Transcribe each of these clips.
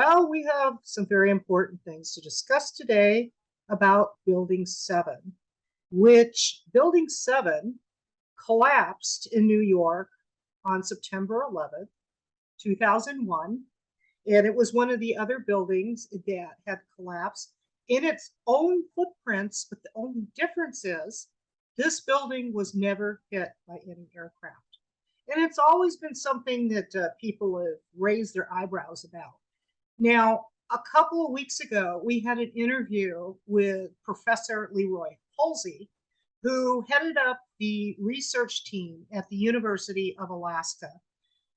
Well, we have some very important things to discuss today about Building 7, which Building 7 collapsed in New York on September 11th, 2001. And it was one of the other buildings that had collapsed in its own footprints. But the only difference is this building was never hit by any aircraft. And it's always been something that people have raised their eyebrows about. Now, a couple of weeks ago, we had an interview with Professor Leroy Halsey, who headed up the research team at the University of Alaska.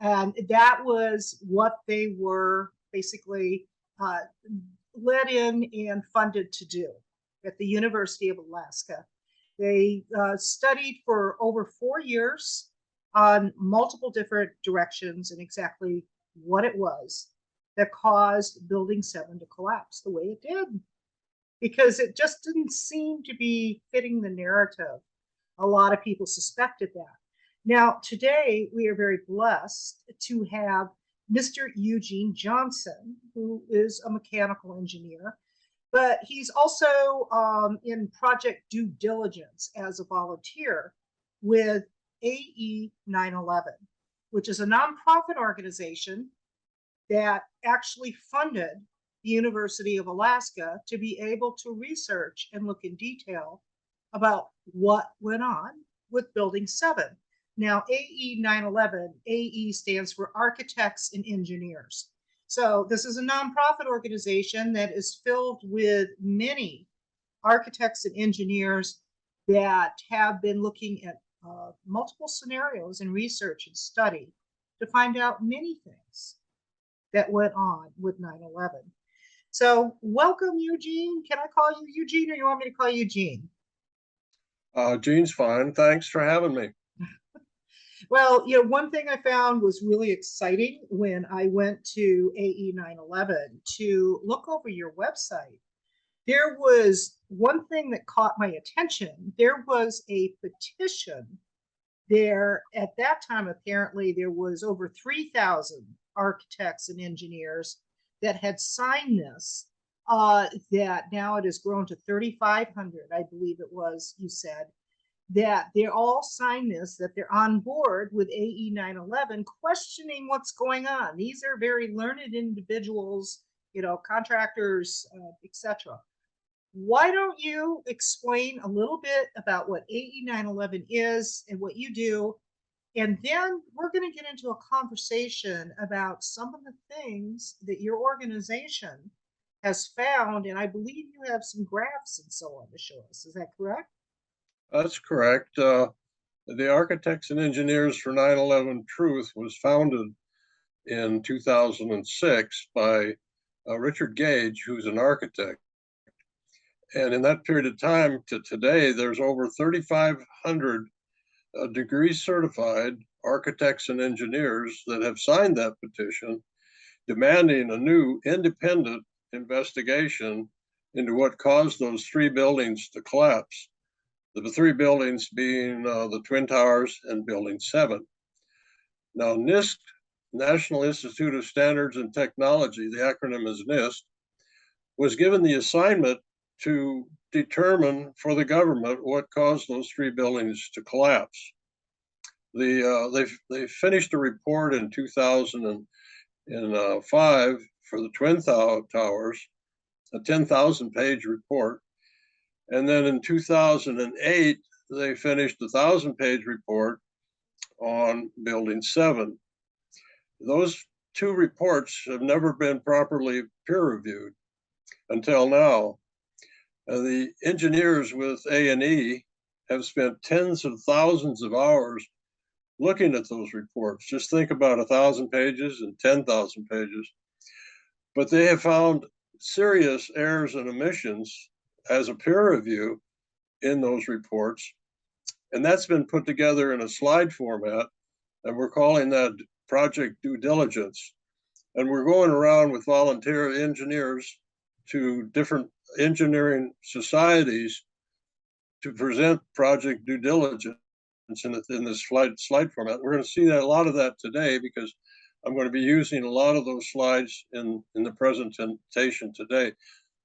And that was what they were basically led in and funded to do at the University of Alaska. They studied for over 4 years on multiple different directions and exactly what it was that caused Building 7 to collapse the way it did, because it just didn't seem to be fitting the narrative. A lot of people suspected that. Now, today, we are very blessed to have Mr. Eugene Johnson, who is a mechanical engineer, but he's also in Project Due Diligence as a volunteer with AE 9/11, which is a nonprofit organization that actually funded the University of Alaska to be able to research and look in detail about what went on with Building 7. Now, AE 9/11, AE stands for Architects and Engineers. So this is a nonprofit organization that is filled with many architects and engineers that have been looking at multiple scenarios and research and study to find out many things that went on with 9/11. So welcome, Eugene. Can I call you Eugene, or you want me to call you Gene? Gene's fine. Thanks for having me. Well, one thing I found was really exciting when I went to AE 9/11 to look over your website. There was one thing that caught my attention. There was a petition there. At that time, apparently, there was over 3,000 architects and engineers that had signed this, that now it has grown to 3,500, I believe it was, you said, that they're all signed this, that they're on board with AE 9/11, questioning what's going on. These are very learned individuals, contractors, etc. Why don't you explain a little bit about what AE 9/11 is and what you do? And then we're going to get into a conversation about some of the things that your organization has found. And I believe you have some graphs and so on to show us. Is that correct? That's correct. The Architects and Engineers for 9/11 Truth was founded in 2006 by Richard Gage, who's an architect. And in that period of time to today, there's over 3,500 degree certified architects and engineers that have signed that petition, demanding a new independent investigation into what caused those 3 buildings to collapse. The 3 buildings being the Twin Towers and Building 7. Now, NIST, National Institute of Standards and Technology, the acronym is NIST, was given the assignment to determine for the government what caused those 3 buildings to collapse. They finished a report in 2005 for the Twin Towers, a 10,000-page report. And then in 2008, they finished a 1,000-page report on Building 7. Those 2 reports have never been properly peer-reviewed until now. The engineers with A&E have spent tens of thousands of hours looking at those reports. Just think about 1,000 pages and 10,000 pages. But they have found serious errors and omissions as a peer review in those reports. And that's been put together in a slide format, and we're calling that Project Due Diligence. And we're going around with volunteer engineers to different engineering societies to present Project Due Diligence in this slide format. We're going to see that a lot of that today, because I'm going to be using a lot of those slides in the presentation today.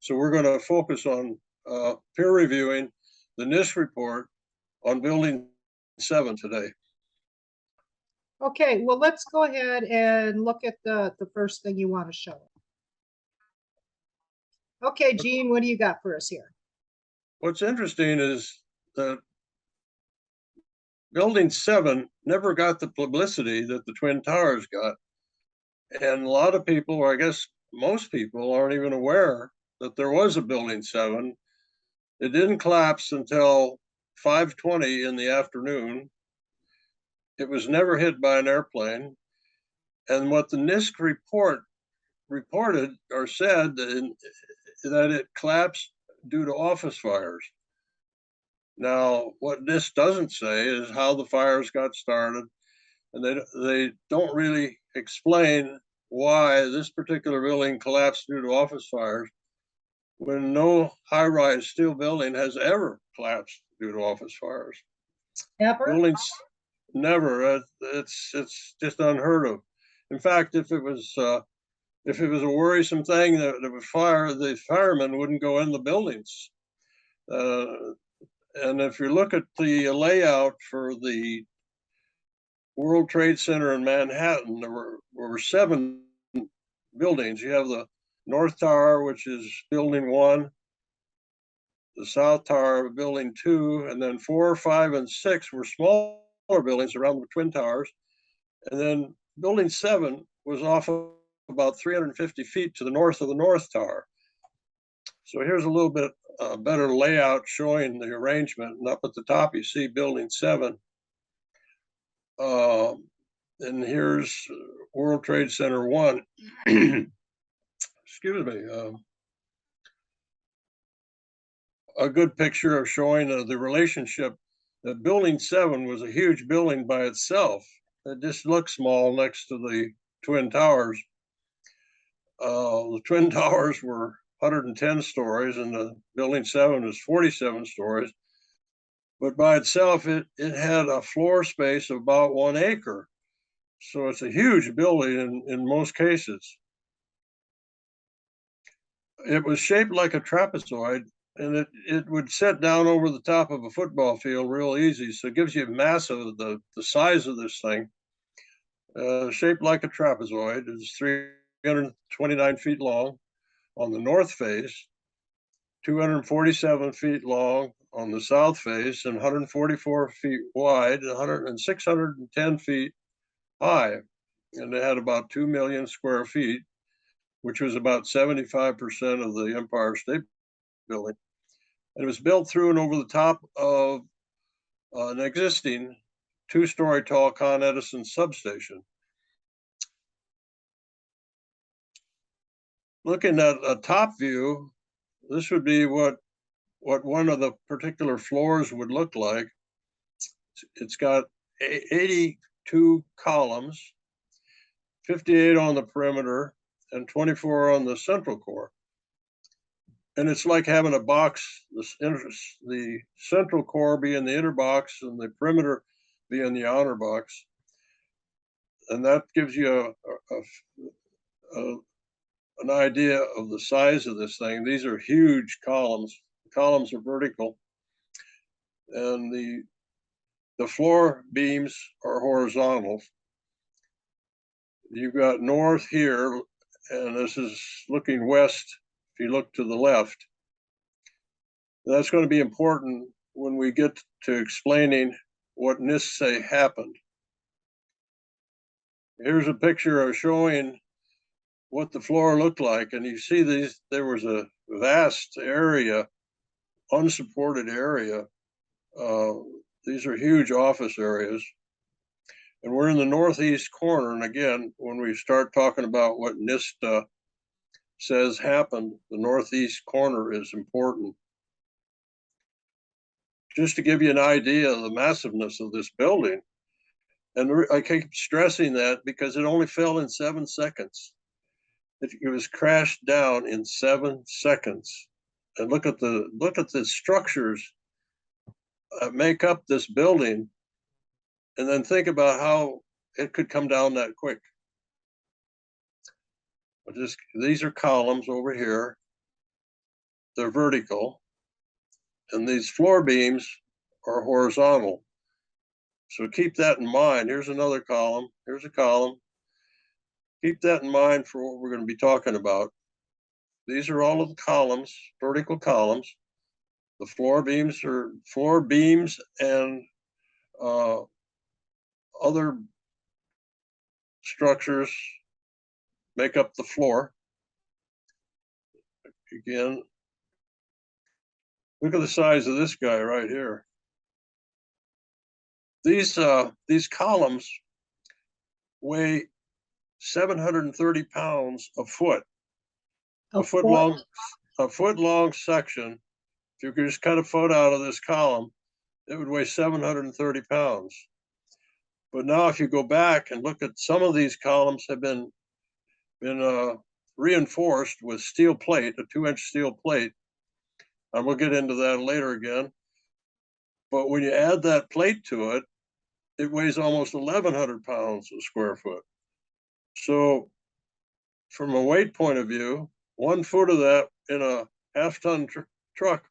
So we're going to focus on peer reviewing the NIST report on Building 7 today. Okay, well, let's go ahead and look at the first thing you want to show. Okay, Gene, what do you got for us here? What's interesting is that Building 7 never got the publicity that the Twin Towers got. And a lot of people, or I guess most people, aren't even aware that there was a Building 7. It didn't collapse until 5:20 in the afternoon. It was never hit by an airplane. And what the NIST report reported or said that it collapsed due to office fires. Now, what NIST doesn't say is how the fires got started, and they don't really explain why this particular building collapsed due to office fires when no high-rise steel building has ever collapsed due to office fires. Ever? Buildings never. It's just unheard of. In fact, if it was a worrisome thing that it would fire, the firemen wouldn't go in the buildings. And if you look at the layout for the World Trade Center in Manhattan, there were 7 buildings. You have the North Tower, which is Building 1, the South Tower, Building 2, and then 4, 5, and 6 were smaller buildings around the Twin Towers. And then Building 7 was off of about 350 feet to the north of the North Tower. So here's a little bit better layout showing the arrangement. And up at the top, you see Building 7. And here's World Trade Center 1. Excuse me. A good picture of showing the relationship. That Building 7 was a huge building by itself. It just looked small next to the Twin Towers. The Twin Towers were 110 stories, and the Building 7 was 47 stories. But by itself, it had a floor space of about 1 acre. So it's a huge building in most cases. It was shaped like a trapezoid, and it would set down over the top of a football field real easy. So it gives you a mass of the size of this thing. Shaped like a trapezoid. It's 329 feet long on the north face, 247 feet long on the south face, and 144 feet wide, and 610 feet high. And it had about 2 million square feet, which was about 75% of the Empire State Building. And it was built through and over the top of an existing 2-story tall Con Edison substation. Looking at a top view, this would be what one of the particular floors would look like. It's got 82 columns, 58 on the perimeter, and 24 on the central core. And it's like having a box, the central core being the inner box and the perimeter being the outer box. And that gives you an idea of the size of this thing. These are huge columns. The columns are vertical. And the floor beams are horizontal. You've got north here, and this is looking west if you look to the left. That's going to be important when we get to explaining what NIST say happened. Here's a picture of showing what the floor looked like, and you see there was a vast area, unsupported area. These are huge office areas. And we're in the northeast corner. And again, when we start talking about what NIST says happened, the northeast corner is important. Just to give you an idea of the massiveness of this building. And I keep stressing that because it only fell in 7 seconds. It was crashed down in 7 seconds. And look at the structures that make up this building, and then think about how it could come down that quick. These are columns over here. They're vertical. And these floor beams are horizontal. So keep that in mind. Here's another column. Here's a column. Keep that in mind for what we're going to be talking about. These are all of the columns, vertical columns. The floor beams are floor beams and other structures make up the floor. Again, look at the size of this guy right here. These columns weigh 730 pounds a foot. A foot long section. If you could just cut a foot out of this column, it would weigh 730 pounds. But now if you go back and look at some of these columns have been reinforced with steel plate, a 2-inch steel plate. And we'll get into that later again. But when you add that plate to it, it weighs almost 1,100 pounds a square foot. So from a weight point of view, 1 foot of that in a half-ton truck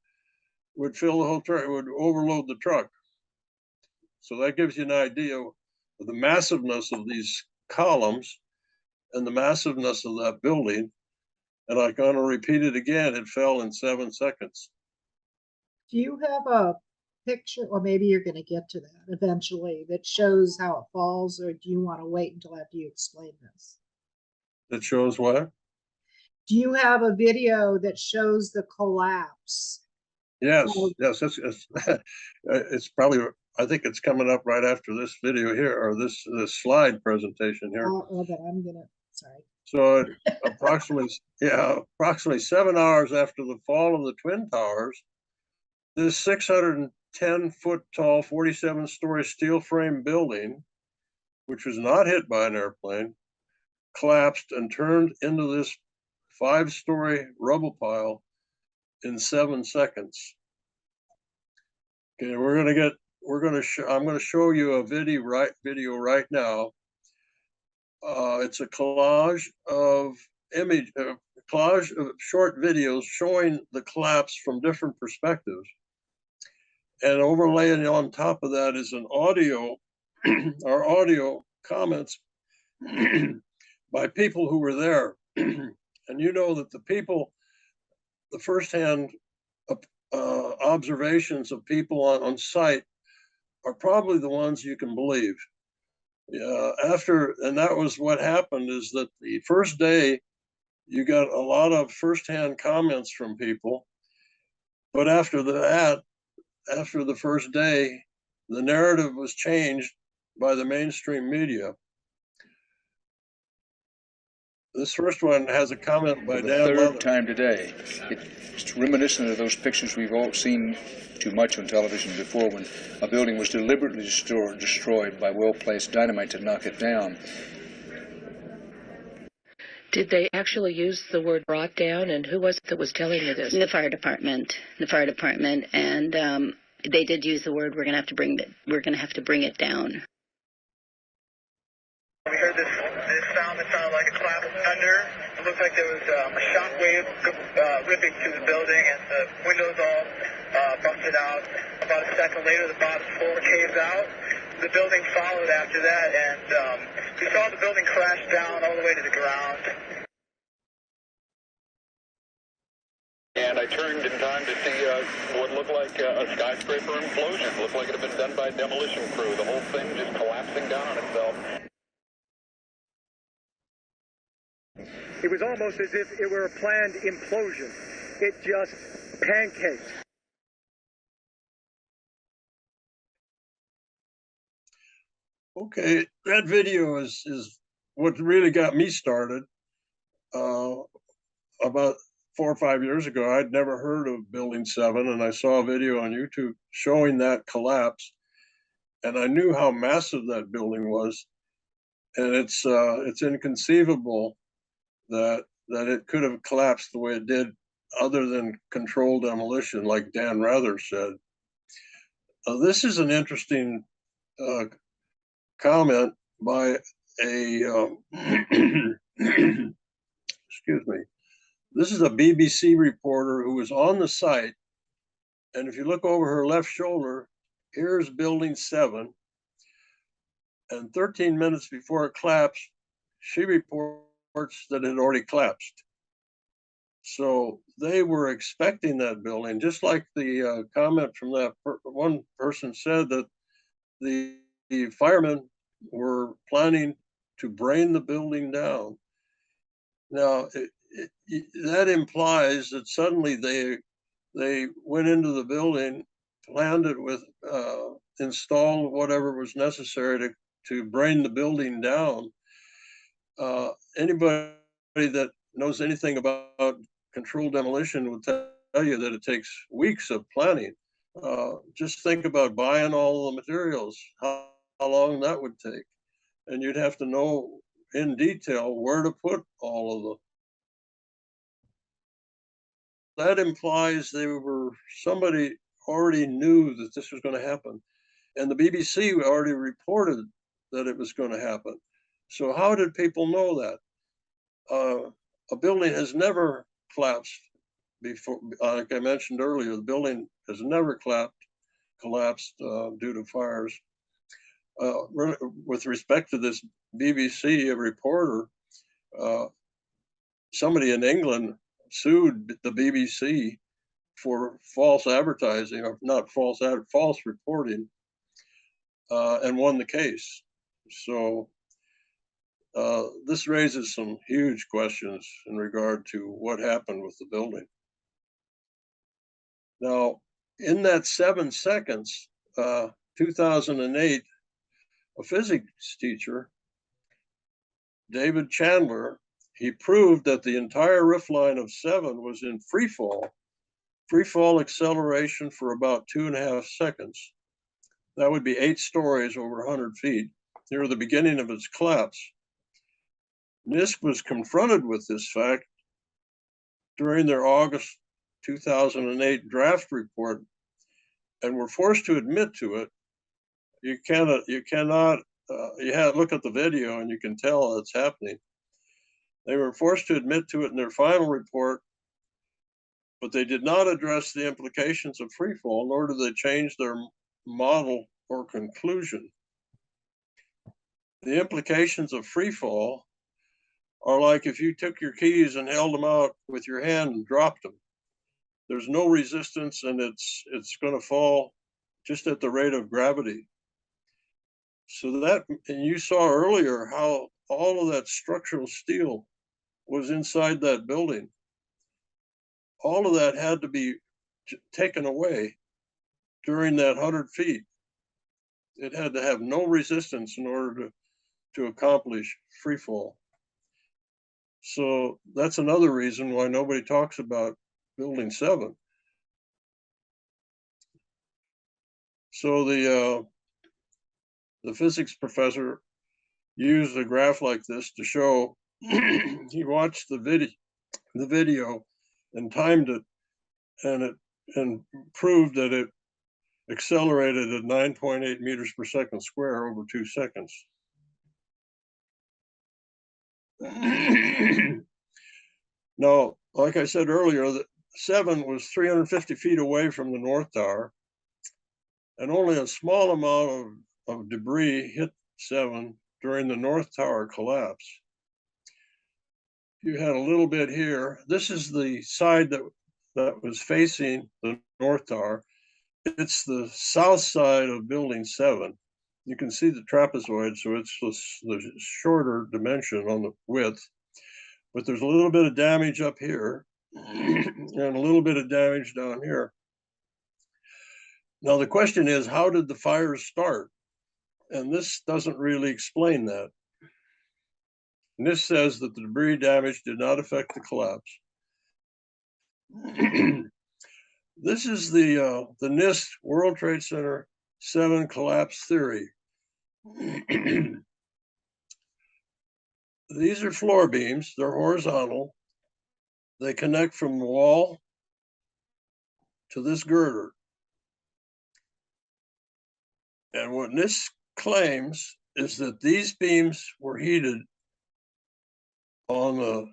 would fill the whole truck, it would overload the truck. So that gives you an idea of the massiveness of these columns and the massiveness of that building. And I'm going to repeat it again, it fell in 7 seconds. Do you have a picture, or maybe you're going to get to that eventually, that shows how it falls, or do you want to wait until after you explain this? That shows what? Do you have a video that shows the collapse? Yes, yes, it's probably, I think it's coming up right after this video here, or this slide presentation here. Oh, but I'm gonna, sorry. So approximately 7 hours after the fall of the Twin Towers, this 610-foot tall, 47-story steel frame building, which was not hit by an airplane, collapsed and turned into this 5-story rubble pile in 7 seconds. Okay, I'm gonna show you a video right now. It's a collage of short videos showing the collapse from different perspectives. And overlaying on top of that is an audio, our audio comments by people who were there. And you know that the firsthand observations of people on site are probably the ones you can believe. And that was what happened, is that the first day you got a lot of firsthand comments from people, but after the first day, the narrative was changed by the mainstream media. This first one has a comment by Dan. The third time today. It's reminiscent of those pictures we've all seen too much on television before, when a building was deliberately destroyed by well-placed dynamite to knock it down. Did they actually use the word brought down, and who was it that was telling you this? The fire department, and they did use the word, we're going to have to bring it down. We heard this sound that sounded like a clap of thunder. It looked like there was a shock wave ripping through the building, and the windows all busted out. About a second later, the bottom floor caved out. The building followed after that, and we saw the building crash down all the way to the ground. And I turned in time to see what looked like a skyscraper implosion. It looked like it had been done by a demolition crew. The whole thing just collapsing down on itself. It was almost as if it were a planned implosion. It just pancaked. Okay, that video is what really got me started. About 4 or 5 years ago, I'd never heard of Building 7, and I saw a video on YouTube showing that collapse, and I knew how massive that building was, and it's inconceivable that it could have collapsed the way it did, other than controlled demolition, like Dan Rather said. This is an interesting comment by a excuse me. This is a BBC reporter who was on the site. And if you look over her left shoulder, here's building 7. And 13 minutes before it collapsed, she reports that it had already collapsed. So they were expecting that building, just like the comment from that one person said that the firemen were planning to brain the building down. Now, that implies that suddenly they went into the building, planned it with, installed whatever was necessary to brain the building down. Anybody that knows anything about controlled demolition will tell you that it takes weeks of planning. Just think about buying all the materials, how long that would take. And you'd have to know in detail where to put all of them. That implies somebody already knew that this was going to happen. And the BBC already reported that it was going to happen. So how did people know that? A building has never collapsed before. Like I mentioned earlier, the building has never collapsed due to fires. With respect to this BBC reporter, somebody in England sued the BBC for false advertising, or not false reporting, and won the case. So this raises some huge questions in regard to what happened with the building. Now, in that 7 seconds, 2008, a physics teacher, David Chandler, he proved that the entire roof line of 7 was in free fall acceleration for about 2.5 seconds. That would be 8 stories over 100 feet. Near the beginning of its collapse. NIST was confronted with this fact during their August 2008 draft report and were forced to admit to it. You look at the video and you can tell it's happening. They were forced to admit to it in their final report, but they did not address the implications of freefall, nor did they change their model or conclusion. The implications of freefall are like if you took your keys and held them out with your hand and dropped them. There's no resistance, and it's going to fall just at the rate of gravity. So that, and you saw earlier how all of that structural steel was inside that building. All of that had to be taken away during that 100 feet. It had to have no resistance in order to accomplish free fall. So that's another reason why nobody talks about building 7. So the physics professor used a graph like this to show he watched the video and timed it, and proved that it accelerated at 9.8 meters per second square over 2 seconds. Now, like I said earlier, the 7 was 350 feet away from the North Tower, and only a small amount of debris hit 7 during the North Tower collapse. You had a little bit here. This is the side that was facing the North Tower. It's the south side of building 7. You can see the trapezoid, so it's the shorter dimension on the width, but there's a little bit of damage up here and a little bit of damage down here. Now the question is, how did the fires start? And this doesn't really explain that. NIST says that the debris damage did not affect the collapse. This is the NIST World Trade Center 7 collapse theory. These are floor beams. They're horizontal. They connect from the wall to this girder. And what NIST claims is that these beams were heated on the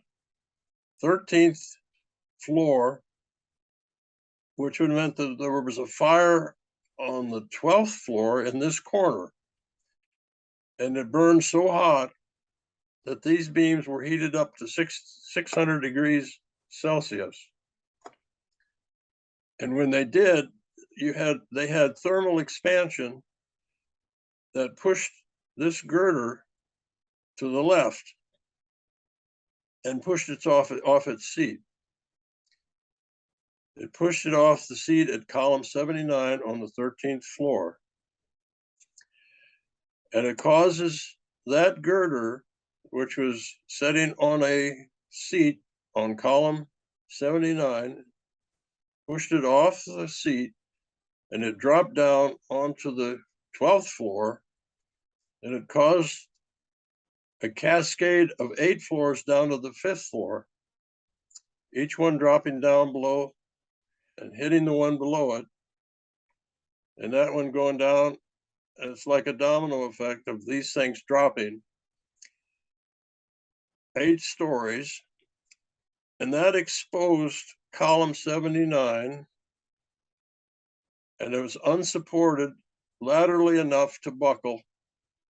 13th floor, which would have meant that there was a fire on the 12th floor in this corner. And it burned so hot that these beams were heated up to 600 degrees Celsius. And when they did, they had thermal expansion that pushed this girder to the left and pushed it off its seat. It pushed it off the seat at column 79 on the 13th floor. And it causes that girder, which was sitting on a seat on column 79, pushed it off the seat, and it dropped down onto the 12th floor, and it caused a cascade of 8 floors down to the 5th floor, each one dropping down below and hitting the one below it, and that one going down. And it's like a domino effect of these things dropping 8 stories, and that exposed column 79, and it was unsupported laterally enough to buckle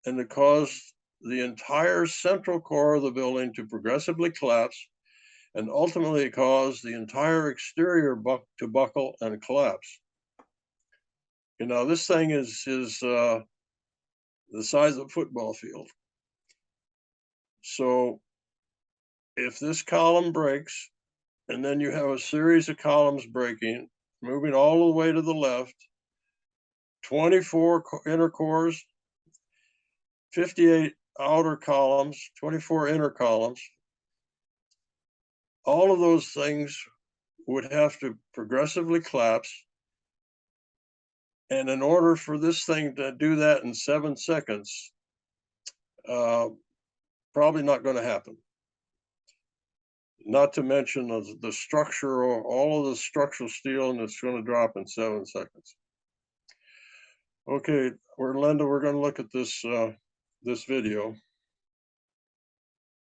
and to cause the entire central core of the building to progressively collapse, and ultimately cause the entire exterior to buckle and collapse. You know, this thing is the size of a football field. So if this column breaks, and then you have a series of columns breaking, moving all the way to the left, 24 inner cores, 58 outer columns, 24 inner columns, all of those things would have to progressively collapse. And in order for this thing to do that in 7 seconds, probably not going to happen. Not to mention the structure, or all of the structural steel, and it's going to drop in 7 seconds. Okay, Linda, we're going to look at this this video.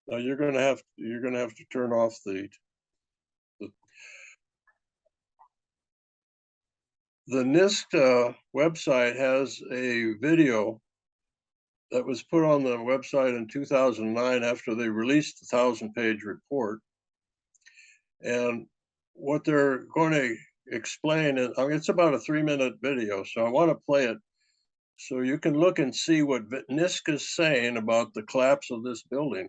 Now you're going to have to turn off the NIST website has a video that was put on the website in 2009 after they released the 1,000-page report. And what they're going to explain, and I mean, it's about a 3-minute video, so I want to play it so you can look and see what NIST is saying about the collapse of this building.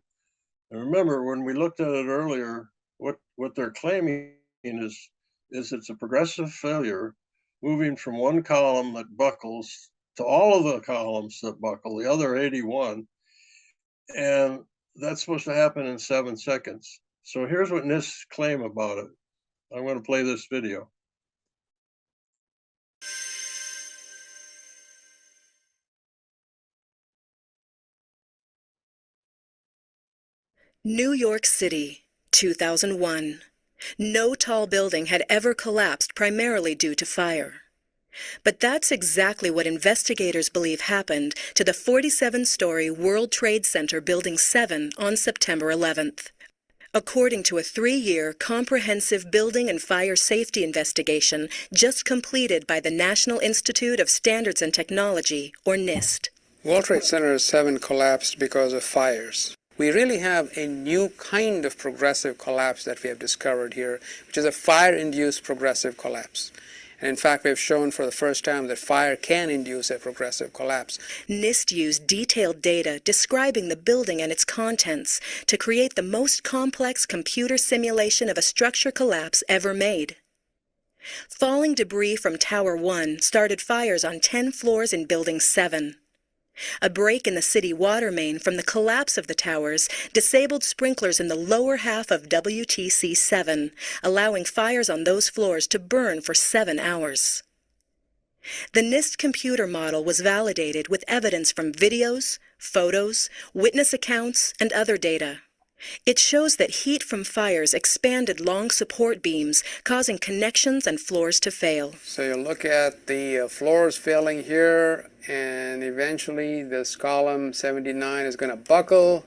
And remember, when we looked at it earlier, what they're claiming is it's a progressive failure, moving from one column that buckles to all of the columns that buckle, the other 81, and that's supposed to happen in 7 seconds. So here's what NIST claim about it. I'm going to play this video. New York City, 2001. No tall building had ever collapsed primarily due to fire. But that's exactly what investigators believe happened to the 47-story World Trade Center Building 7 on September 11th. According to a 3-year comprehensive building and fire safety investigation just completed by the National Institute of Standards and Technology, or NIST. World Trade Center 7 collapsed because of fires. We really have a new kind of progressive collapse that we have discovered here, which is a fire-induced progressive collapse. And in fact, we have shown for the first time that fire can induce a progressive collapse. NIST used detailed data describing the building and its contents to create the most complex computer simulation of a structure collapse ever made. Falling debris from Tower 1 started fires on 10 floors in Building 7. A break in the city water main from the collapse of the towers disabled sprinklers in the lower half of WTC 7, allowing fires on those floors to burn for 7 hours. The NIST computer model was validated with evidence from videos, photos, witness accounts, and other data. It shows that heat from fires expanded long support beams, causing connections and floors to fail. So you look at the floors failing here, and eventually this column 79 is going to buckle,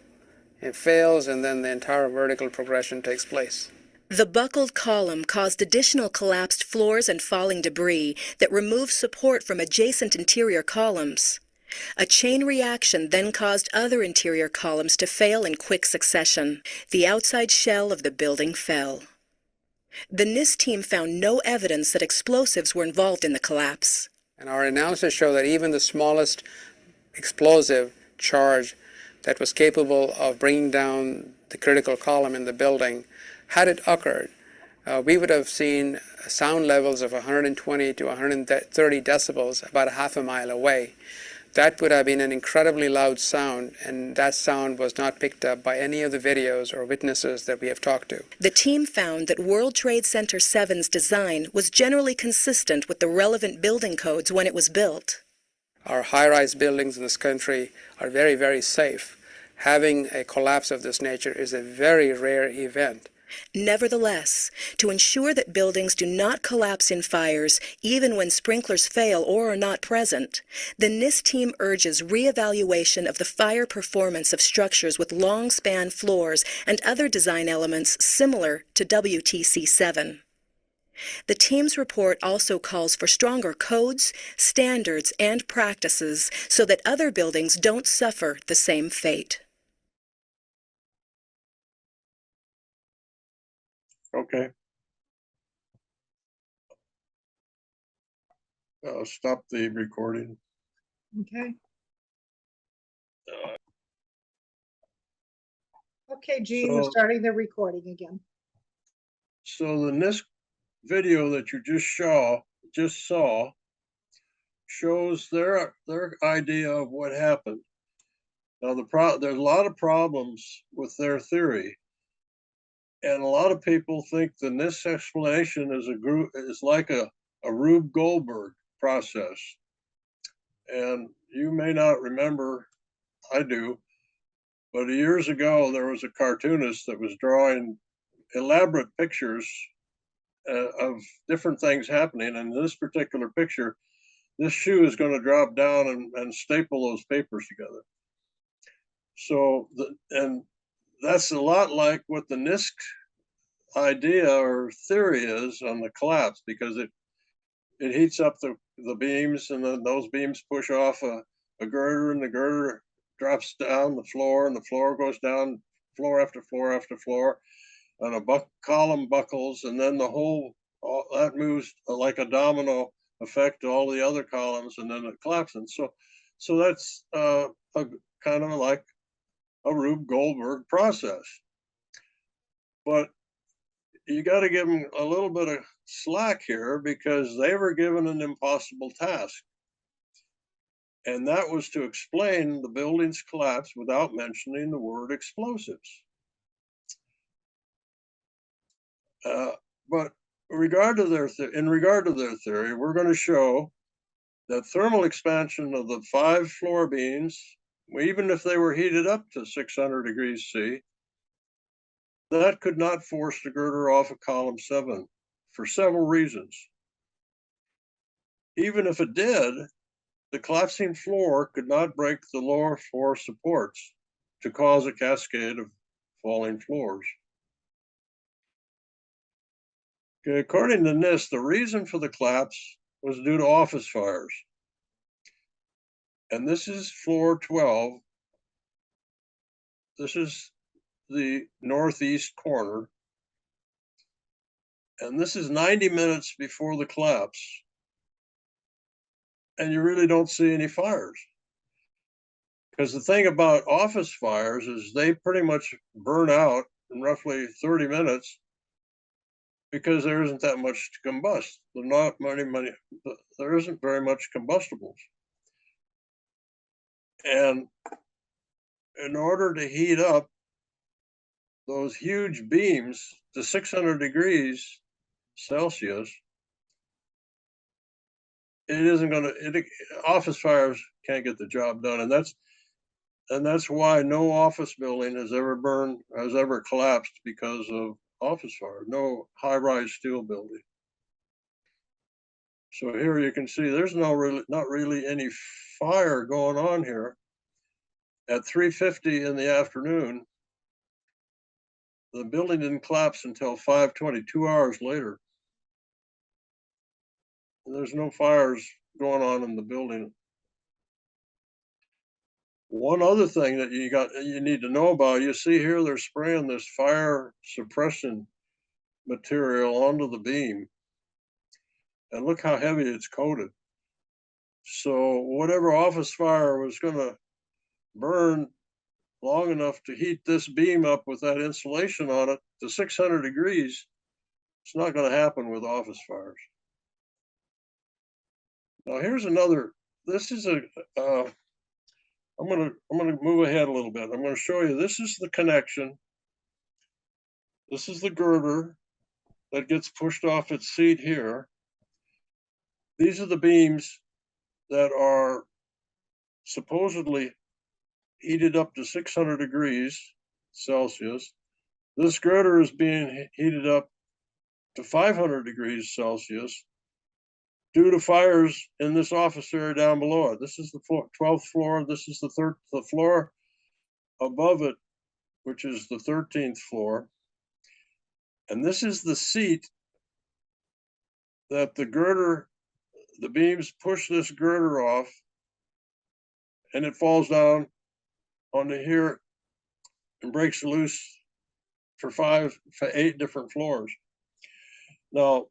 It fails, and then the entire vertical progression takes place. The buckled column caused additional collapsed floors and falling debris that removed support from adjacent interior columns. A chain reaction then caused other interior columns to fail in quick succession. The outside shell of the building fell. The NIST team found no evidence that explosives were involved in the collapse. And our analysis showed that even the smallest explosive charge that was capable of bringing down the critical column in the building, had it occurred, we would have seen sound levels of 120 to 130 decibels about a half a mile away. That would have been an incredibly loud sound, and that sound was not picked up by any of the videos or witnesses that we have talked to. The team found that World Trade Center 7's design was generally consistent with the relevant building codes when it was built. Our high-rise buildings in this country are very, very safe. Having a collapse of this nature is a very rare event. Nevertheless, to ensure that buildings do not collapse in fires, even when sprinklers fail or are not present, the NIST team urges reevaluation of the fire performance of structures with long-span floors and other design elements similar to WTC-7. The team's report also calls for stronger codes, standards, and practices so that other buildings don't suffer the same fate. Okay. Stop the recording. Okay. Okay, Gene, we're starting the recording again. So the NIST video that you just saw shows their idea of what happened. Now there's a lot of problems with their theory. And a lot of people think the NIST explanation is like a Rube Goldberg process. And you may not remember, I do, but years ago there was a cartoonist that was drawing elaborate pictures of different things happening. And in this particular picture, this shoe is going to drop down and staple those papers together. So, and that's a lot like what the NIST idea or theory is on the collapse, because it heats up the beams, and then those beams push off a girder, and the girder drops down the floor, and the floor goes down floor after floor after floor, and a column buckles, and then that moves like a domino effect to all the other columns, and then it collapses. So that's a kind of like a Rube Goldberg process. But you got to give them a little bit of slack here, because they were given an impossible task. And that was to explain the building's collapse without mentioning the word explosives. But in regard to their theory, we're going to show that thermal expansion of the 5 floor beams, even if they were heated up to 600 degrees C, that could not force the girder off of column 7 for several reasons. Even if it did, the collapsing floor could not break the lower floor supports to cause a cascade of falling floors. Okay, according to NIST, the reason for the collapse was due to office fires. And this is floor 12. This is the northeast corner. And this is 90 minutes before the collapse. And you really don't see any fires. Because the thing about office fires is they pretty much burn out in roughly 30 minutes, because there isn't that much to combust. There isn't very much combustibles. And in order to heat up those huge beams to 600 degrees Celsius, office fires can't get the job done. And that's why no office building has ever collapsed because of office fire, no high-rise steel building. So here you can see there's not really any fire going on here. At 3:50 in the afternoon, the building didn't collapse until 5:20, 2 hours later. There's no fires going on in the building. One other thing that you need to know about, you see here, they're spraying this fire suppression material onto the beam. And look how heavy it's coated. So whatever office fire was gonna burn long enough to heat this beam up with that insulation on it to 600 degrees, it's not gonna happen with office fires. Now here's another, this is I'm gonna move ahead a little bit. I'm gonna show you, this is the connection. This is the girder that gets pushed off its seat here. These are the beams that are supposedly heated up to 600 degrees Celsius. This girder is being heated up to 500 degrees Celsius due to fires in this office area down below it. This is the 12th floor. This is the floor above it, which is the 13th floor. And this is the seat that the girder, the beams push this girder off, and it falls down onto here and breaks loose for 8 different floors. Now,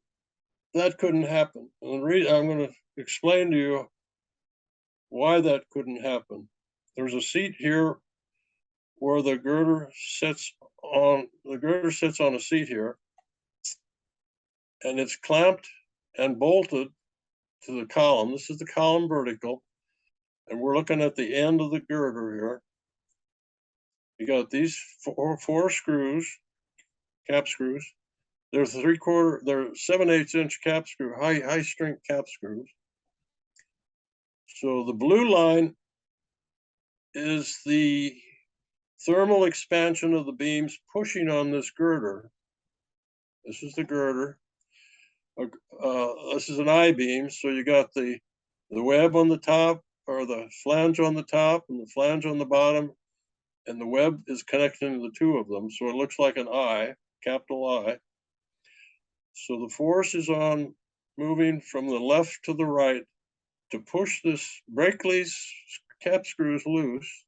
that couldn't happen. And I'm going to explain to you why that couldn't happen. There's a seat here where the girder sits on a seat here, and it's clamped and bolted to the column. This is the column vertical, and we're looking at the end of the girder here. You got these four screws, cap screws. They're 7/8 inch cap screw, high strength cap screws. So the blue line is the thermal expansion of the beams pushing on this girder. This is the girder. This is an I-beam, so you got the web on the top, or the flange on the top, and the flange on the bottom, and the web is connecting the two of them, so it looks like an I, capital I. So the force is on moving from the left to the right to push this, break these cap screws loose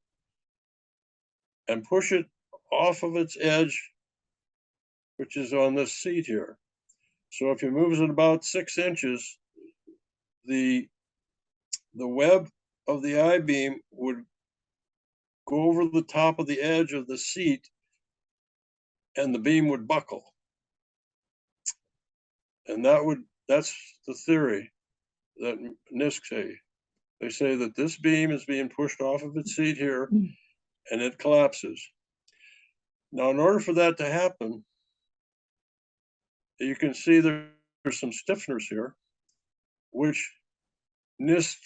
and push it off of its edge, which is on this seat here. So if you move it about 6 inches, the web of the I-beam would go over the top of the edge of the seat, and the beam would buckle. And that's the theory that NIST say. They say that this beam is being pushed off of its seat here, and it collapses. Now, in order for that to happen, you can see there's some stiffeners here, which NIST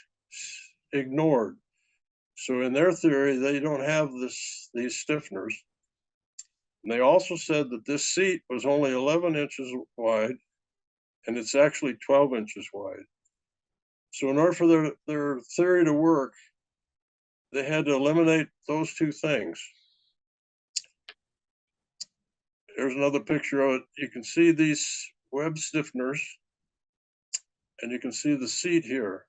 ignored. So in their theory, they don't have these stiffeners. And they also said that this seat was only 11 inches wide, and it's actually 12 inches wide. So in order for their theory to work, they had to eliminate those two things. There's another picture of it. You can see these web stiffeners, and you can see the seat here.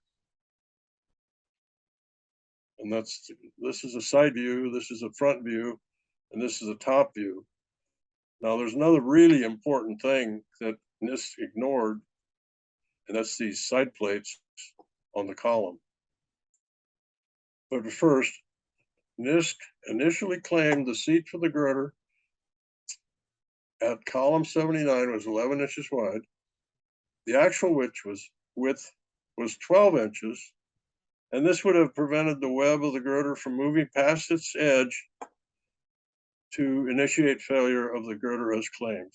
And this is a side view, this is a front view, and this is a top view. Now there's another really important thing that NIST ignored, and that's these side plates on the column. But first, NIST initially claimed the seat for the girder at column 79 was 11 inches wide. The actual width was 12 inches, and this would have prevented the web of the girder from moving past its edge to initiate failure of the girder as claimed.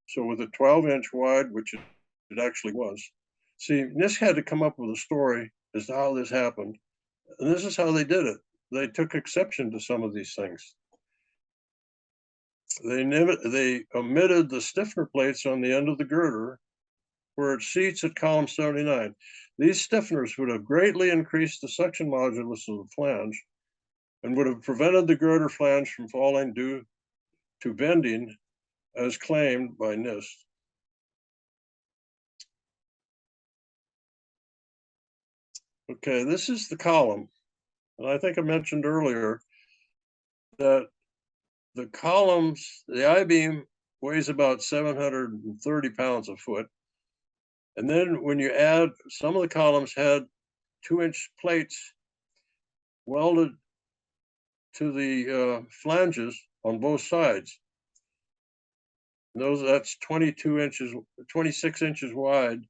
So with a 12-inch wide, which it actually was. See, NIST had to come up with a story as to how this happened. And this is how they did it. They took exception to some of these things. They omitted the stiffener plates on the end of the girder where it seats at column 79. These stiffeners would have greatly increased the suction modulus of the flange and would have prevented the girder flange from falling due to bending as claimed by NIST. Okay, this is the column. And I think I mentioned earlier that the columns, the I-beam weighs about 730 pounds a foot. And then when you add, some of the columns had 2-inch plates welded to the flanges on both sides. And that's 26 inches wide.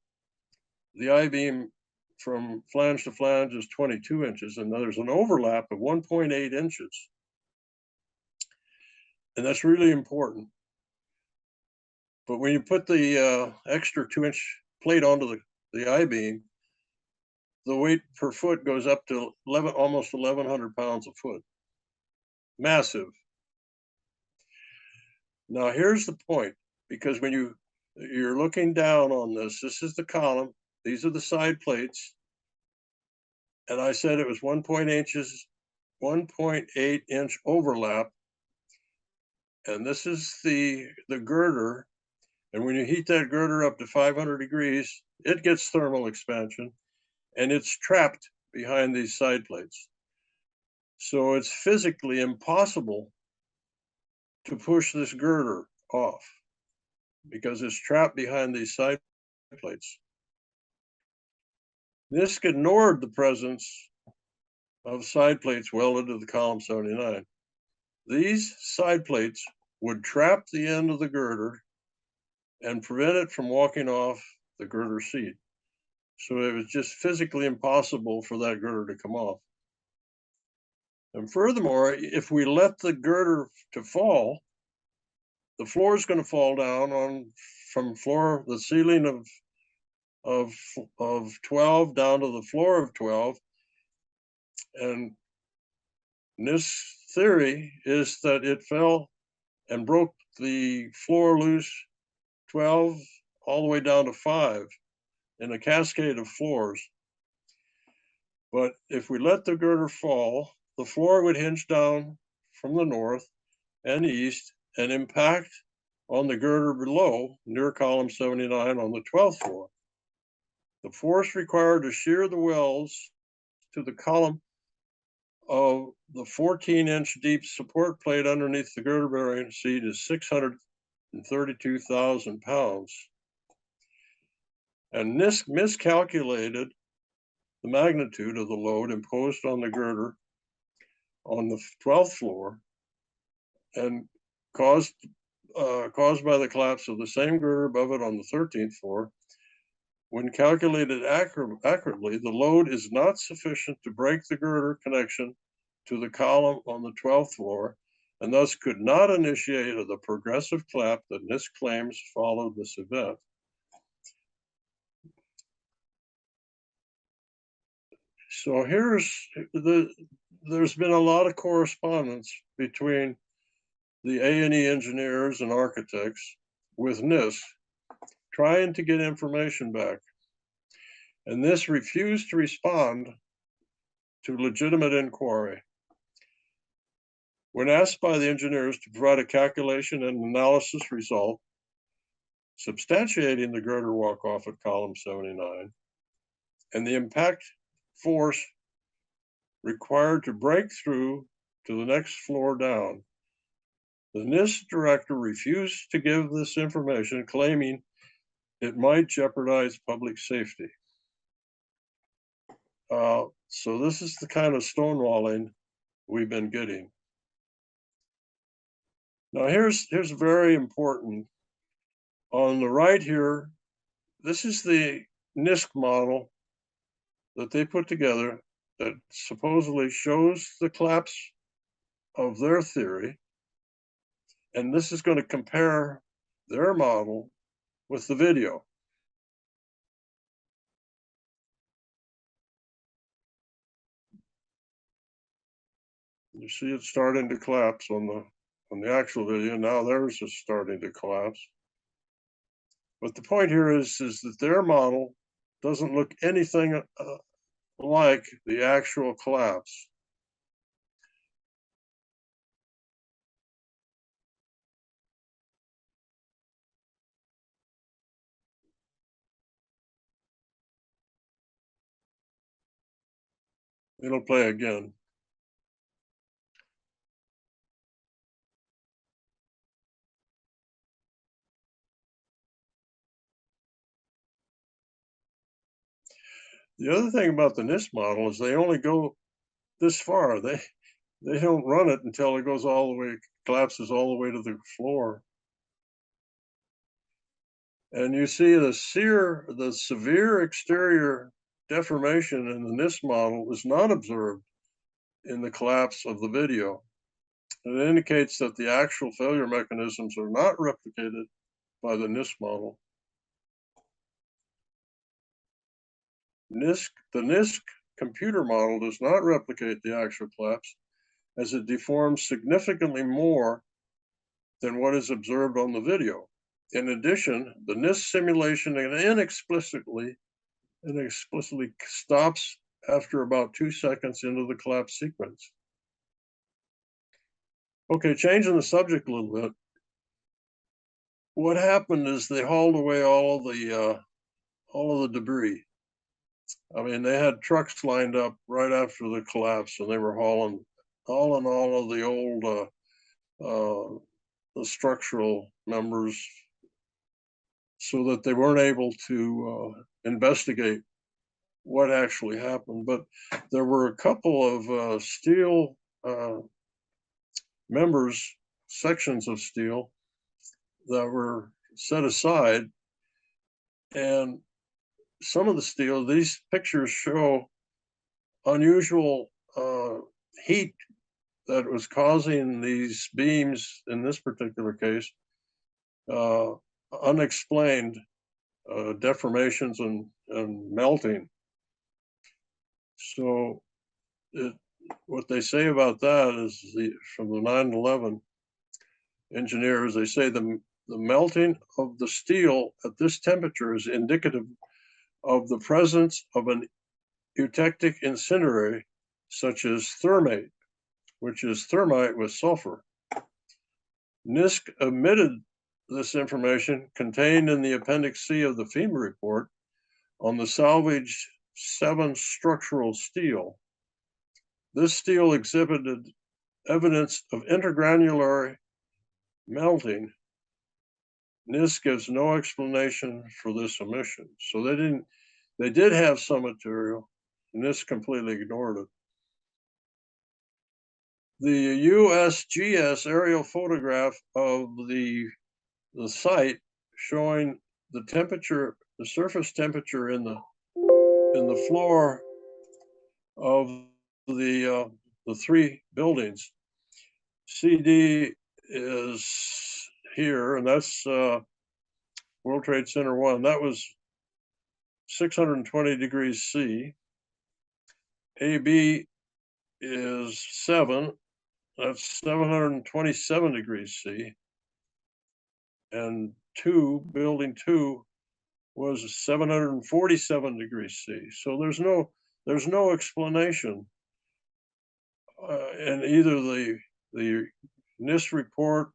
The I-beam from flange to flange is 22 inches, and there's an overlap of 1.8 inches. And that's really important. But when you put the extra 2-inch plate onto the I-beam, the weight per foot goes up to almost 1,100 pounds a foot. Massive. Now here's the point, because when you're looking down on this is the column, these are the side plates, and I said it was 1.8 inch overlap, and this is the girder, and when you heat that girder up to 500 degrees, it gets thermal expansion, and it's trapped behind these side plates. So it's physically impossible to push this girder off because it's trapped behind these side plates. NIST ignored the presence of side plates welded to the column 79. These side plates would trap the end of the girder and prevent it from walking off the girder seat. So it was just physically impossible for that girder to come off. And furthermore, if we let the girder to fall, the floor is going to fall down from the ceiling of 12 down to the floor of 12. And NIST theory is that it fell and broke the floor loose 12 all the way down to 5 in a cascade of floors. But if we let the girder fall, the floor would hinge down from the north and east and impact on the girder below near column 79 on the 12th floor. The force required to shear the welds to the column of the 14-inch deep support plate underneath the girder bearing seat is 632,000 pounds. And NIST miscalculated the magnitude of the load imposed on the girder on the 12th floor and caused by the collapse of the same girder above it on the 13th floor. When calculated accurately, the load is not sufficient to break the girder connection to the column on the 12th floor, and thus could not initiate the progressive collapse that NIST claims followed this event. So there's been a lot of correspondence between the A&E engineers and architects with NIST trying to get information back. And NIST refused to respond to legitimate inquiry. When asked by the engineers to provide a calculation and analysis result substantiating the girder walk-off at column 79 and the impact force required to break through to the next floor down, the NIST director refused to give this information, claiming it might jeopardize public safety. So this is the kind of stonewalling we've been getting. Now here's very important. On the right here, this is the NIST model that they put together that supposedly shows the collapse of their theory. And this is going to compare their model with the video. You see it starting to collapse on the actual video. Now theirs is starting to collapse. But the point here is that their model doesn't look anything like the actual collapse. It'll play again. The other thing about the NIST model is they only go this far. They don't run it until it goes all the way, collapses all the way to the floor. And you see the severe exterior deformation in the NIST model is not observed in the collapse of the video. It indicates that the actual failure mechanisms are not replicated by the NIST model. The NIST computer model does not replicate the actual collapse, as it deforms significantly more than what is observed on the video. In addition, the NIST simulation inexplicitly stops after about 2 seconds into the collapse sequence. Okay, changing the subject a little bit. What happened is they hauled away all of the debris. I mean, they had trucks lined up right after the collapse, and they were hauling all of the old the structural members, so that they weren't able to investigate what actually happened. But there were a couple of steel members, sections of steel, that were set aside, and some of the steel, these pictures show unusual heat that was causing these beams, in this particular case, unexplained deformations and melting. So what they say about that is, from the 9/11 engineers, they say the melting of the steel at this temperature is indicative of the presence of an eutectic incendiary, such as thermate, which is thermite with sulfur. NIST omitted this information contained in the Appendix C of the FEMA report on the salvaged 7 structural steel. This steel exhibited evidence of intergranular melting. NIST gives no explanation for this omission. So they did have some material, and NIST completely ignored it. The USGS aerial photograph of the site showing the temperature, the surface temperature in the floor of the 3 buildings. CD is here, and that's World Trade Center 1. That was 620 degrees C. AB is 7. That's 727 degrees C. And building 2 was 747 degrees C. So there's no explanation in either the NIST report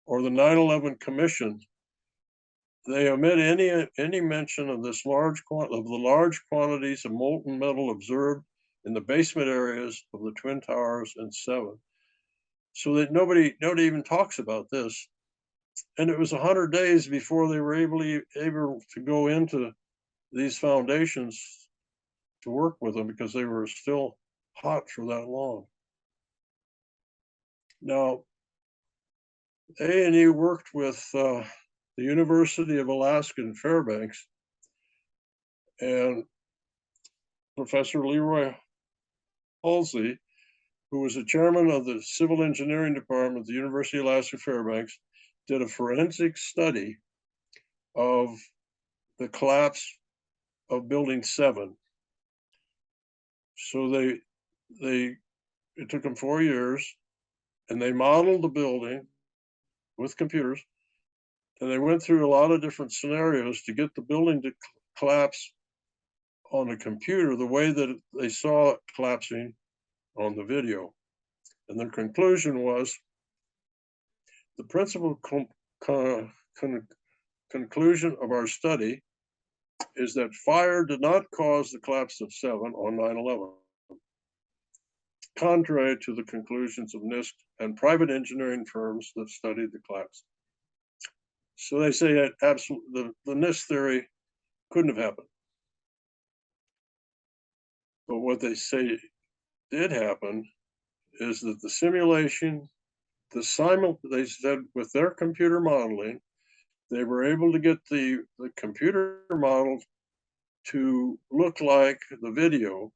or the 9/11 Commission. They omit any mention of the large quantities of molten metal observed in the basement areas of the Twin Towers and 7. So that nobody even talks about this. And it was 100 days before they were able to go into these foundations to work with them, because they were still hot for that long. Now, A&E worked with the University of Alaska in Fairbanks, and Professor Leroy Halsey, who was the chairman of the Civil Engineering Department at the University of Alaska Fairbanks, did a forensic study of the collapse of Building 7. So it took them 4 years, and they modeled the building with computers, and they went through a lot of different scenarios to get the building to collapse on a computer the way that they saw it collapsing on the video. And their conclusion was, the principal conclusion of our study is that fire did not cause the collapse of 7 on 9/11. contrary to the conclusions of NIST and private engineering firms that studied the collapse. So they say that absolutely the NIST theory couldn't have happened. But what they say did happen is that the simulation, they said with their computer modeling, they were able to get the computer model to look like the video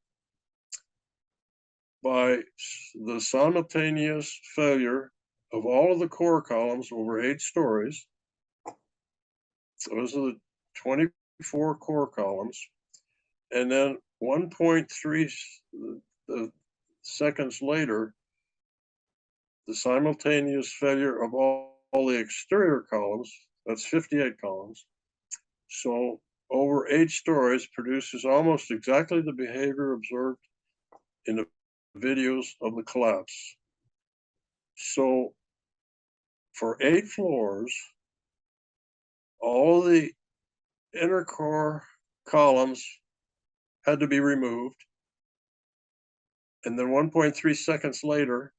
by the simultaneous failure of all of the core columns over 8 stories. Those are the 24 core columns. And then 1.3 seconds later, the simultaneous failure of all the exterior columns, that's 58 columns. So over 8 stories produces almost exactly the behavior observed in the videos of the collapse. So for 8 floors, all the inner core columns had to be removed. And then 1.3 seconds later,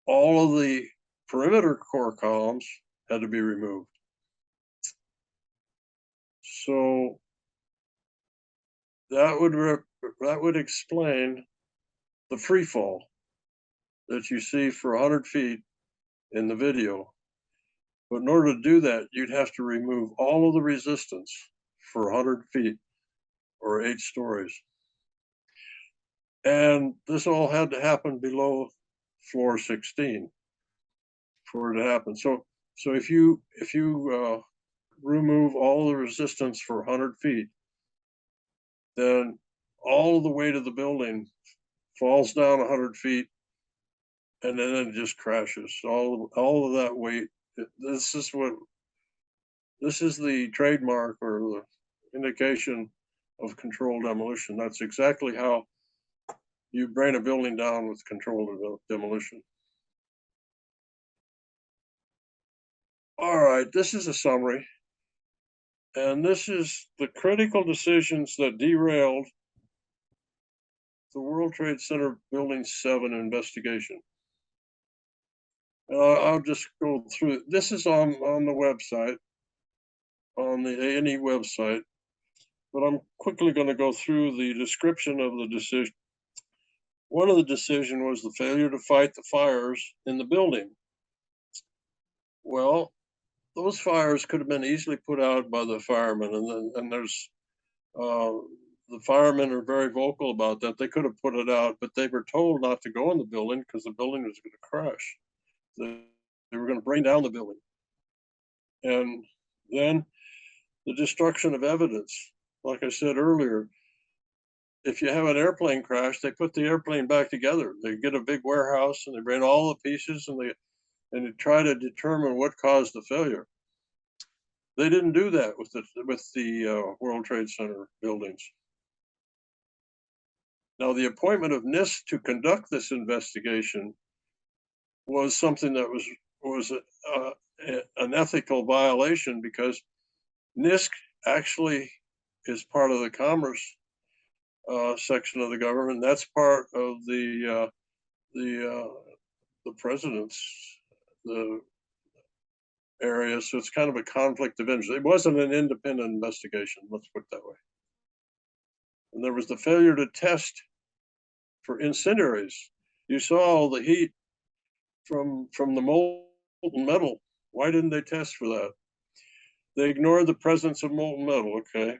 all of the perimeter core columns had to be removed. So that would explain the free fall that you see for 100 feet in the video. But in order to do that, you'd have to remove all of the resistance for 100 feet or 8 stories. And this all had to happen below floor 16 for it to happen. So if you remove all the resistance for 100 feet, then all of the weight of the building falls down 100 feet, and then it just crashes. All of that weight. This is the trademark or the indication of controlled demolition. That's exactly how you bring a building down with controlled demolition. All right, this is a summary. And this is the critical decisions that derailed the World Trade Center Building 7 investigation. I'll just go through. This is on the website, on the A&E website, but I'm quickly going to go through the description of the decision. One of the decision was the failure to fight the fires in the building. Well, those fires could have been easily put out by the firemen, and there's the firemen are very vocal about that. They could have put it out, but they were told not to go in the building because the building was going to crash. They were going to bring down the building. And then the destruction of evidence. Like I said earlier, if you have an airplane crash, they put the airplane back together. They get a big warehouse and they bring all the pieces and they try to determine what caused the failure. They didn't do that with the World Trade Center buildings. Now, the appointment of NIST to conduct this investigation was something that was an ethical violation, because NIST actually is part of the commerce section of the government. That's part of the president's area, so it's kind of a conflict of interest. It wasn't an independent investigation, let's put it that way. And there was the failure to test for incendiaries. You saw all the heat from the molten metal. Why didn't they test for that? They ignored the presence of molten metal, okay.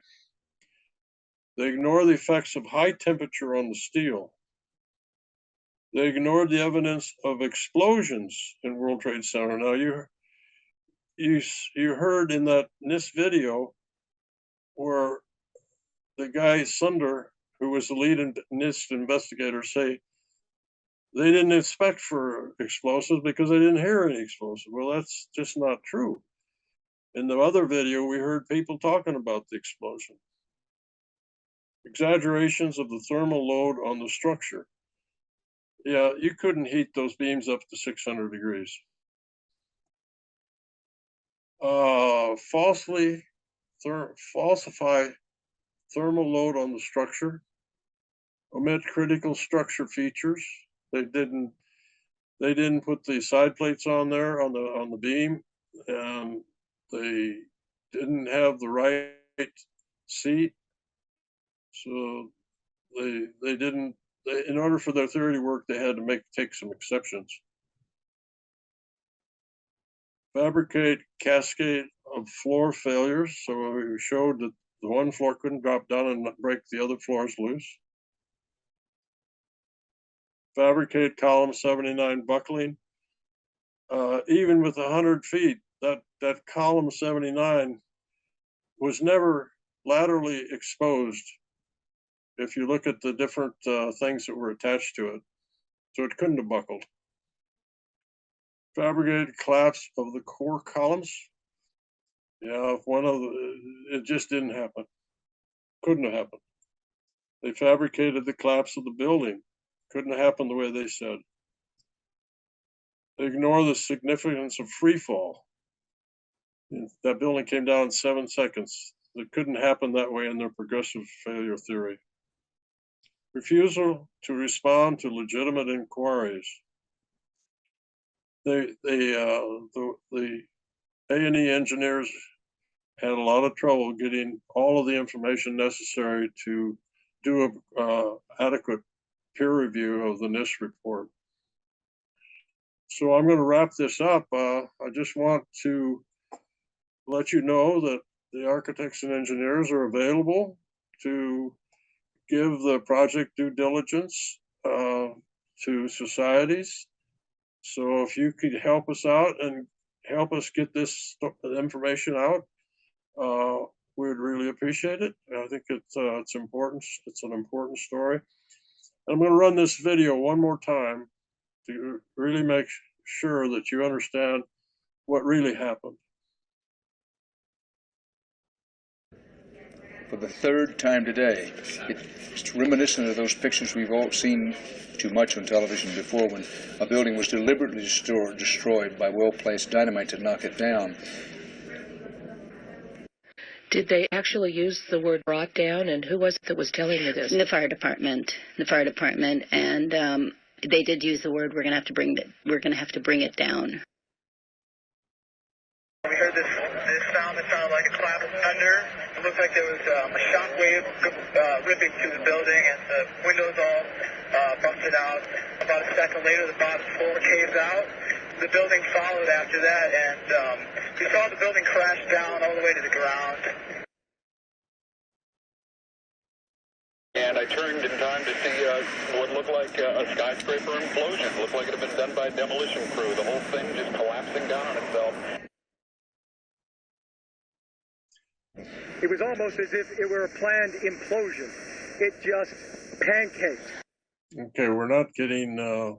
They ignored the effects of high temperature on the steel. They ignored the evidence of explosions in World Trade Center. Now, you heard in that NIST video where the guy Sunder, who was the lead NIST investigator, say they didn't inspect for explosives because they didn't hear any explosives. Well, that's just not true. In the other video, we heard people talking about the explosion. Exaggerations of the thermal load on the structure. Yeah, you couldn't heat those beams up to 600 degrees. Falsify thermal load on the structure. omit critical structure features. They didn't put the side plates on there on the beam, and they didn't have the right seat. So they didn't, in order for their theory to work, they had to take some exceptions. Fabricate cascade of floor failures. So we showed that the one floor couldn't drop down and break the other floors loose. Fabricate column 79 buckling. Even with 100 feet, that column 79 was never laterally exposed if you look at the different things that were attached to it. So it couldn't have buckled. Fabricated collapse of the core columns. Yeah, it just didn't happen. Couldn't have happened. They fabricated the collapse of the building. Couldn't have happened the way they said. They ignore the significance of free fall. That building came down in 7 seconds. It couldn't happen that way in their progressive failure theory. Refusal to respond to legitimate inquiries. The A&E engineers had a lot of trouble getting all of the information necessary to do a adequate peer review of the NIST report. So I'm going to wrap this up. I just want to let you know that the architects and engineers are available to give the project due diligence to societies. So if you could help us out and help us get this information out, we'd really appreciate it. I think it's important. It's an important story. I'm going to run this video one more time to really make sure that you understand what really happened. For the third time today, it's reminiscent of those pictures we've all seen too much on television before, when a building was deliberately destroyed by well-placed dynamite to knock it down. Did they actually use the word brought down, and who was it that was telling you this? The fire department, and they did use the word. We're going to have to bring it down. We heard this sound that sounded like a clap of thunder. It looked like there was a shock wave ripping through the building, and the windows all busted out. About a second later, the bottom floor caves out. The building followed after that, and we saw the building crash down all the way to the ground. And I turned in time to see what looked like a skyscraper implosion. It looked like it had been done by a demolition crew. The whole thing just collapsing down on itself. It was almost as if it were a planned implosion. It just pancaked. Okay, we're not getting the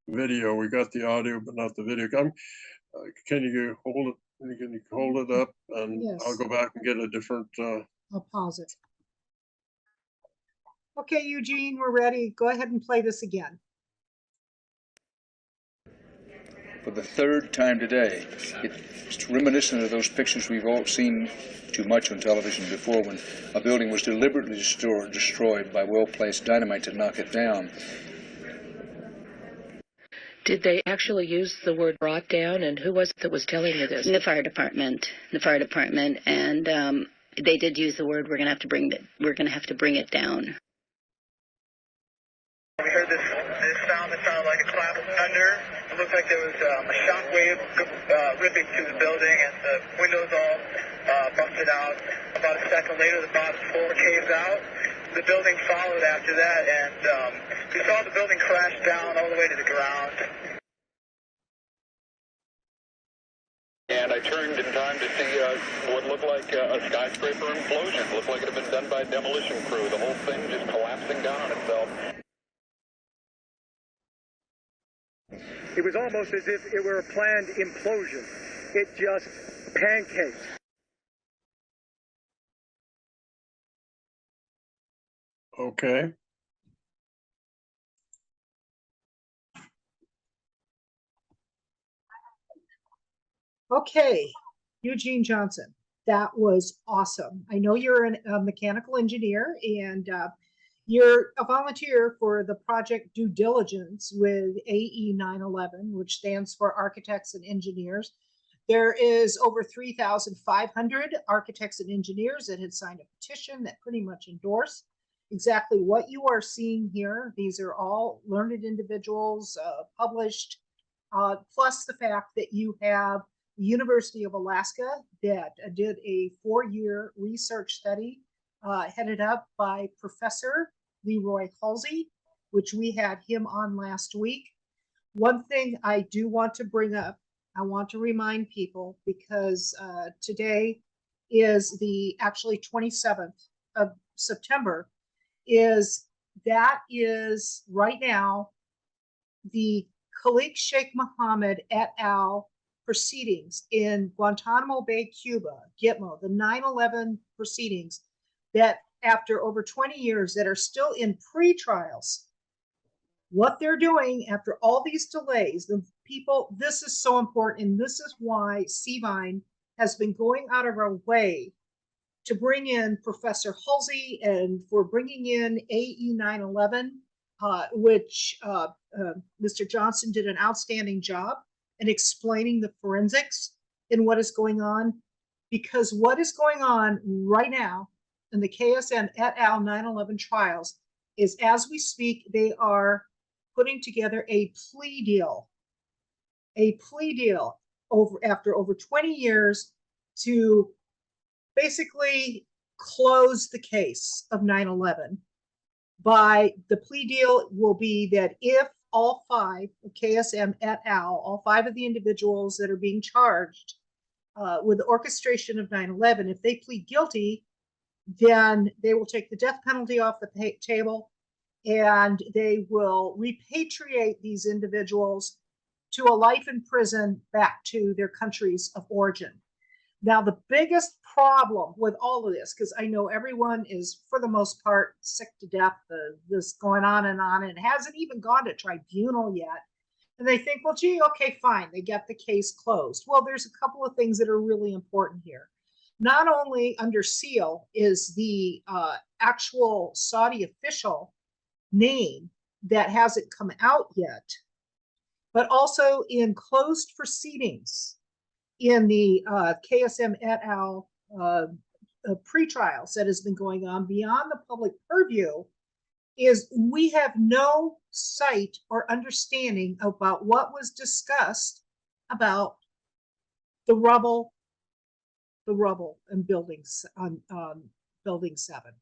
video. We got the audio, but not the video. Can you hold it? Can you hold it up, and Yes. I'll go back and get a different. I'll pause it. Okay, Eugene, we're ready. Go ahead and play this again. For the third time today, it's reminiscent of those pictures we've all seen too much on television before, when a building was deliberately destroyed by well-placed dynamite to knock it down. Did they actually use the word brought down, and who was it that was telling you this? The fire department, and they did use the word. We're going to have to bring it down. We heard this sound that sounded like a clap of thunder. It looked like there was a shock wave ripping through the building, and the windows all busted out. About a second later, the bottom floor caves out. The building followed after that, and we saw the building crash down all the way to the ground. And I turned in time to see what looked like a skyscraper implosion. It looked like it had been done by a demolition crew. The whole thing just collapsing down on itself. It was almost as if it were a planned implosion. It just pancaked. Okay. Okay, Eugene Johnson, that was awesome. I know you're a mechanical engineer, and You're a volunteer for the project Due Diligence with AE 911, which stands for Architects and Engineers. There is over 3,500 architects and engineers that had signed a petition that pretty much endorsed exactly what you are seeing here. These are all learned individuals, published, plus the fact that you have the University of Alaska that did a 4-year research study headed up by Professor Leroy Halsey, which we had him on last week. One thing I do want to bring up, I want to remind people, because today is the actually 27th of September, is right now the Khalid Sheikh Mohammed et al. Proceedings in Guantanamo Bay, Cuba, GTMO, the 9/11 proceedings that after over 20 years that are still in pre-trials. What they're doing after all these delays, the people, this is so important, and this is why CVINE has been going out of our way to bring in Professor Halsey and for bringing in AE 9/11, which Mr. Johnson did an outstanding job in explaining the forensics and what is going on, because what is going on right now in the KSM et al. 9/11 trials is, as we speak, they are putting together a plea deal after over 20 years to basically close the case of 9/11. By the plea deal will be that if all 5 of KSM et al., all 5 of the individuals that are being charged with the orchestration of 9/11, if they plead guilty, then they will take the death penalty off the table, and they will repatriate these individuals to a life in prison back to their countries of origin. Now, the biggest problem with all of this, because I know everyone is, for the most part, sick to death of this going on, and it hasn't even gone to tribunal yet. And they think, well, gee, okay, fine, they get the case closed. Well, there's a couple of things that are really important here. Not only under seal is the actual Saudi official name that hasn't come out yet, but also in closed proceedings in the KSM et al. Pre-trials that has been going on beyond the public purview, is we have no sight or understanding about what was discussed about the rubble and buildings on building 7.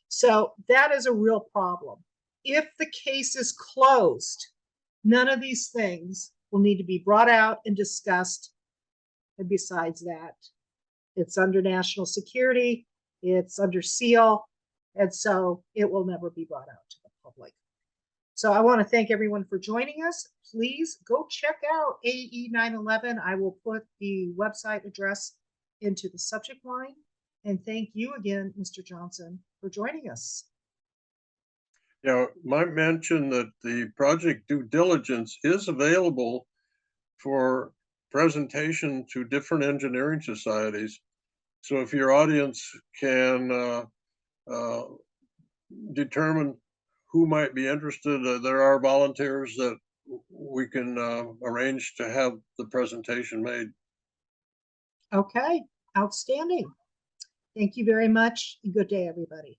So that is a real problem. If the case is closed, none of these things will need to be brought out and discussed. And besides that, it's under national security, it's under seal, and so it will never be brought out to the public. So I want to thank everyone for joining us. Please go check out AE 9/11. I will put the website address into the subject line. And thank you again, Mr. Johnson, for joining us. Yeah, might mention that the project Due Diligence is available for presentation to different engineering societies. So if your audience can determine who might be interested, there are volunteers that we can arrange to have the presentation made. Okay, outstanding. Thank you very much. Good day, everybody.